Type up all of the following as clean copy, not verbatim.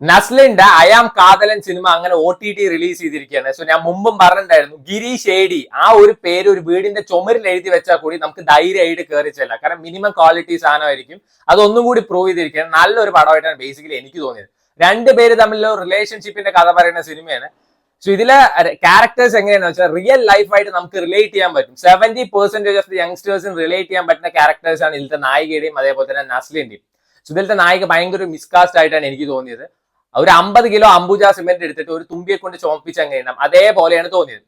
നസ്ലിന്റെ I am Kadhalan cinema അങ്ങനെ OTT release ചെയ്തിരിക്കുകയാണ്. So ഞാൻ മുമ്പും പറഞ്ഞിട്ടുണ്ടായിരുന്നു, ഗിരീഷ് ഏടി ആ ഒരു പേര് ഒരു വീടിന്റെ ചുമരിൽ എഴുതി വെച്ചാൽ കൂടി നമുക്ക് ധൈര്യമായിട്ട് കയറി ചെല്ലാം. കാരണം മിനിമം ക്വാളിറ്റി സാധനമായിരിക്കും. അതൊന്നും കൂടി പ്രൂവ് ചെയ്തിരിക്കുകയാണ്. നല്ലൊരു പടമായിട്ടാണ് ബേസിക്കലി എനിക്ക് തോന്നിയത്. രണ്ടുപേര് തമ്മിലുള്ള റിലേഷൻഷിപ്പിന്റെ കഥ പറയുന്ന സിനിമയാണ്. സോ ഇതിലെ ക്യാരക്ടേഴ്സ് എങ്ങനെയാണെന്ന് വെച്ചാൽ റിയൽ ലൈഫായിട്ട് നമുക്ക് റിലേറ്റ് ചെയ്യാൻ പറ്റും. 70% ഓഫ് ദി യങ്സ്റ്റേഴ്സിന് റിലേറ്റ് ചെയ്യാൻ പറ്റുന്ന ക്യാരക്ടേഴ്സ് ആണ് ഇതിലത്തെ നായികയുടെയും അതേപോലെ തന്നെ നസ്ലിന്റെയും. സോ ഇതിലത്തെ നായിക ഭയങ്കര മിസ്കാസ്റ്റ് ആയിട്ടാണ് എനിക്ക് തോന്നിയത്. ഒരു 50 കിലോ അംബുജ സിമെന്റ് എടുത്തിട്ട് ഒരു തുമ്പിയെ കൊണ്ട് ചോപ്പിച്ച് അങ്ങ് അതേപോലെയാണ് തോന്നിയത്.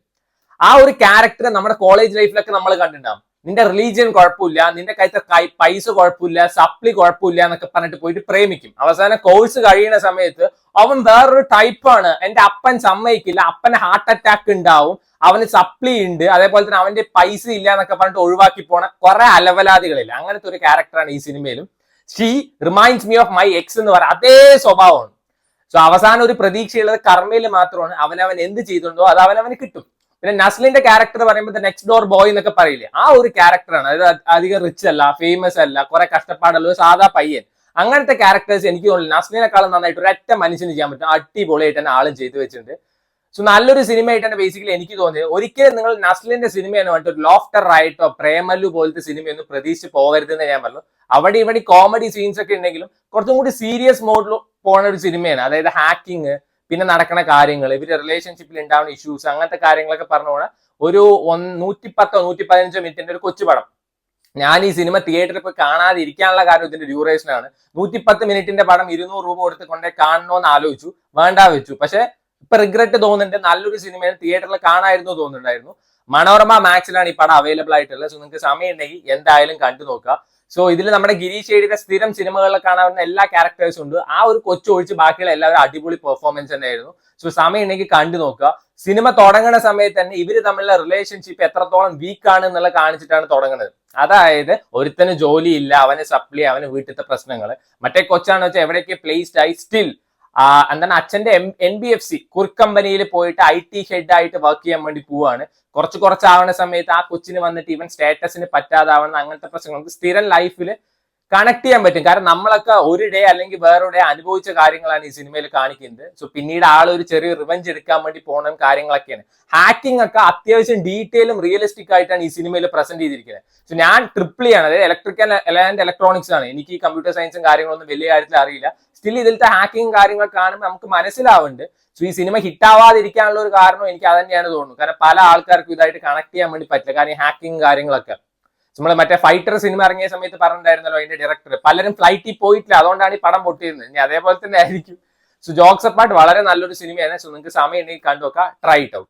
ആ ഒരു ക്യാരക്ടർ നമ്മുടെ കോളേജ് ലൈഫിലൊക്കെ നമ്മൾ കണ്ടിട്ടുണ്ടാവും. നിന്റെ റിലീജിയൻ കുഴപ്പമില്ല, നിന്റെ കയ്യിലത്തെ പൈസ കുഴപ്പമില്ല, സപ്ലി കുഴപ്പമില്ല എന്നൊക്കെ പറഞ്ഞിട്ട് പോയിട്ട് പ്രേമിക്കും. അവസാനം കോഴ്സ് കഴിയുന്ന സമയത്ത് അവൻ വേറൊരു ടൈപ്പാണ്, എന്റെ അപ്പൻ സമ്മതിക്കില്ല, അപ്പന് ഹാർട്ട് അറ്റാക്ക് ഉണ്ടാവും, അവന് സപ്ലി ഉണ്ട്, അതേപോലെ തന്നെ അവന്റെ പൈസ ഇല്ല എന്നൊക്കെ പറഞ്ഞിട്ട് ഒഴിവാക്കി പോണ കുറെ അലവലാദികളില്ല. അങ്ങനത്തെ ഒരു ക്യാരക്ടറാണ് ഈ സിനിമയിലും. She reminds me of my X എന്ന് പറയാം, അതേ സ്വഭാവമാണ്. സോ അവസാനം ഒരു പ്രതീക്ഷയുള്ളത് കർമ്മയിൽ മാത്രമാണ്. അവനവൻ എന്ത് ചെയ്തിട്ടുണ്ടോ അത് അവനവന് കിട്ടും. പിന്നെ നസ്ലിന്റെ ക്യാരക്ടർ പറയുമ്പോൾ നെക്സ്റ്റ് ഡോർ ബോയ് എന്നൊക്കെ പറയില്ലേ, ആ ഒരു ക്യാരക്ടറാണ്. അതായത് അധികം റിച്ച് അല്ല, ഫേമസ് അല്ല, കുറെ കഷ്ടപ്പാടുള്ള സാധാ പയ്യൻ. അങ്ങനത്തെ ക്യാരക്ടേഴ്സ് എനിക്ക് തോന്നുന്നു നസ്ലിനെക്കാളും നന്നായിട്ട് ഒരൊറ്റ മനുഷ്യന് ചെയ്യാൻ പറ്റും. അടിപൊളിയായിട്ട് തന്നെ ആളും ചെയ്തു വെച്ചിട്ടുണ്ട്. സോ നല്ലൊരു സിനിമയായിട്ടാണ് ബേസിക്കലി എനിക്ക് തോന്നിയത്. ഒരിക്കലും നിങ്ങൾ നസ്ലിന്റെ സിനിമയാണ് പറഞ്ഞിട്ട് ഒരു ലോഫ്റ്റർ ആയിട്ടോ പ്രേമല്ലു പോലത്തെ സിനിമയൊന്നും പ്രതീക്ഷിച്ച് പോകരുതെന്ന് ഞാൻ പറഞ്ഞു. അവിടെ ഇവിടെ കോമഡി സീൻസ് ഒക്കെ ഉണ്ടെങ്കിലും കുറച്ചും കൂടി സീരിയസ് മോഡിൽ പോണ ഒരു സിനിമയാണ്. അതായത് ഹാക്കിങ്, പിന്നെ നടക്കുന്ന കാര്യങ്ങൾ, ഇവര് റിലേഷൻഷിപ്പിൽ ഉണ്ടാവുന്ന ഇഷ്യൂസ്, അങ്ങനത്തെ കാര്യങ്ങളൊക്കെ പറഞ്ഞു പോണ ഒരു 110-115 മിനിറ്റിന്റെ ഒരു കൊച്ചു പടം. ഞാൻ ഈ സിനിമ തിയേറ്ററിൽ പോയി കാണാതെ ഇരിക്കാനുള്ള കാരണം ഇതിന്റെ ഡ്യൂറേഷൻ ആണ്. 110 മിനിറ്റിന്റെ പടം 200 രൂപ കൊടുത്ത് കൊണ്ടേ കാണണമെന്ന് ആലോചിച്ചു, വേണ്ട വെച്ചു. പക്ഷെ ഇപ്പൊ റിഗ്രറ്റ് തോന്നുന്നുണ്ട്. നല്ലൊരു സിനിമയാണ്, തിയേറ്ററിൽ കാണായിരുന്നു തോന്നുന്നുണ്ടായിരുന്നു. മനോരമ മാക്സിലാണ് ഈ പടം അവൈലബിൾ ആയിട്ടുള്ളത്. സോ നിങ്ങൾക്ക് സമയം ഉണ്ടെങ്കിൽ എന്തായാലും കണ്ടു നോക്കുക. സോ ഇതിൽ നമ്മുടെ ഗിരീഷ് ഏടിയുടെ സ്ഥിരം സിനിമകളിൽ കാണാവുന്ന എല്ലാ ക്യാരക്ടേഴ്സും ഉണ്ട്. ആ ഒരു കൊച്ചൊഴിച്ച് ബാക്കിയുള്ള എല്ലാവരും അടിപൊളി പെർഫോമൻസ് തന്നെയായിരുന്നു. സോ സമയം ഉണ്ടെങ്കിൽ കണ്ടു നോക്കുക. സിനിമ തുടങ്ങുന്ന സമയത്ത് തന്നെ ഇവര് തമ്മിലുള്ള റിലേഷൻഷിപ്പ് എത്രത്തോളം വീക്കാണ് എന്നുള്ള കാണിച്ചിട്ടാണ് തുടങ്ങുന്നത്. അതായത് ഒരുത്തന് ജോലിയില്ല, അവന് സപ്ലി, അവന് വീട്ടിലത്തെ പ്രശ്നങ്ങൾ. മറ്റേ കൊച്ചാന്ന് വെച്ചാൽ എവിടെയൊക്കെ പ്ലേസ്ഡ് ആയി സ്റ്റിൽ എന്താണ് അച്ഛന്റെ NBFC കുർക്ക് കമ്പനിയിൽ പോയിട്ട് IT ഹെഡ് ആയിട്ട് വർക്ക് ചെയ്യാൻ വേണ്ടി പോവാണ്. കുറച്ചാവുന്ന സമയത്ത് ആ കൊച്ചിന് വന്നിട്ട് ഇവൻ സ്റ്റാറ്റസിന് പറ്റാതാവുന്ന അങ്ങനത്തെ പ്രശ്നങ്ങൾ നമുക്ക് സ്ഥിരം ലൈഫിൽ കണക്ട് ചെയ്യാൻ പറ്റും. കാരണം നമ്മളൊക്കെ ഒരു ഡേ അല്ലെങ്കിൽ വേറൊരു ഡേ അനുഭവിച്ച കാര്യങ്ങളാണ് ഈ സിനിമയിൽ കാണിക്കുന്നത്. സോ പിന്നീട് ആളൊരു ചെറിയ റിവഞ്ച് എടുക്കാൻ വേണ്ടി പോകണം കാര്യങ്ങളൊക്കെയാണ്. ഹാക്കിംഗ് ഒക്കെ അത്യാവശ്യം ഡീറ്റെയിലും റിയലിസ്റ്റിക് ആയിട്ടാണ് ഈ സിനിമയിൽ പ്രസന്റ് ചെയ്തിരിക്കുന്നത്. സോ ഞാൻ ട്രിപ്പിൾ ആണ്, അതായത് ഇലക്ട്രിക്കൽ ആൻഡ് ഇലക്ട്രോണിക്സ് ആണ്. എനിക്ക് ഈ കമ്പ്യൂട്ടർ സയൻസും കാര്യങ്ങളൊന്നും വലിയ കാര്യത്തിൽ അറിയില്ല. സ്റ്റിൽ ഇതിലത്തെ ഹാക്കിംഗ് കാര്യങ്ങൾ കാണുമ്പോൾ നമുക്ക് മനസ്സിലാവുന്നുണ്ട്. സോ ഈ സിനിമ ഹിറ്റാവാതിരിക്കാനുള്ള ഒരു കാരണം എനിക്ക് അത് തന്നെയാണ് തോന്നുന്നു. കാരണം പല ആൾക്കാർക്കും ഇതായിട്ട് കണക്ട് ചെയ്യാൻ വേണ്ടി പറ്റില്ല. കാരണം ഈ ഹാക്കിംഗ് കാര്യങ്ങളൊക്കെ നമ്മള് മറ്റേ ഫൈറ്റർ സിനിമ ഇറങ്ങിയ സമയത്ത് പറഞ്ഞിട്ടുണ്ടായിരുന്നല്ലോ അതിന്റെ ഡയറക്ടർ, പലരും ഫ്ലൈറ്റിൽ പോയിട്ടില്ല, അതുകൊണ്ടാണ് ഈ പടം പൊട്ടിയിരുന്നത്. ഇനി അതേപോലെ തന്നെ ആയിരിക്കും. സോ ജോക്സ് അപ്പാർട്ട് വളരെ നല്ലൊരു സിനിമയാണ്. സോ നിങ്ങൾക്ക് സമയം ഉണ്ടെങ്കിൽ കണ്ടുവെക്കാം, ട്രൈ ഇറ്റ് ഔട്ട്.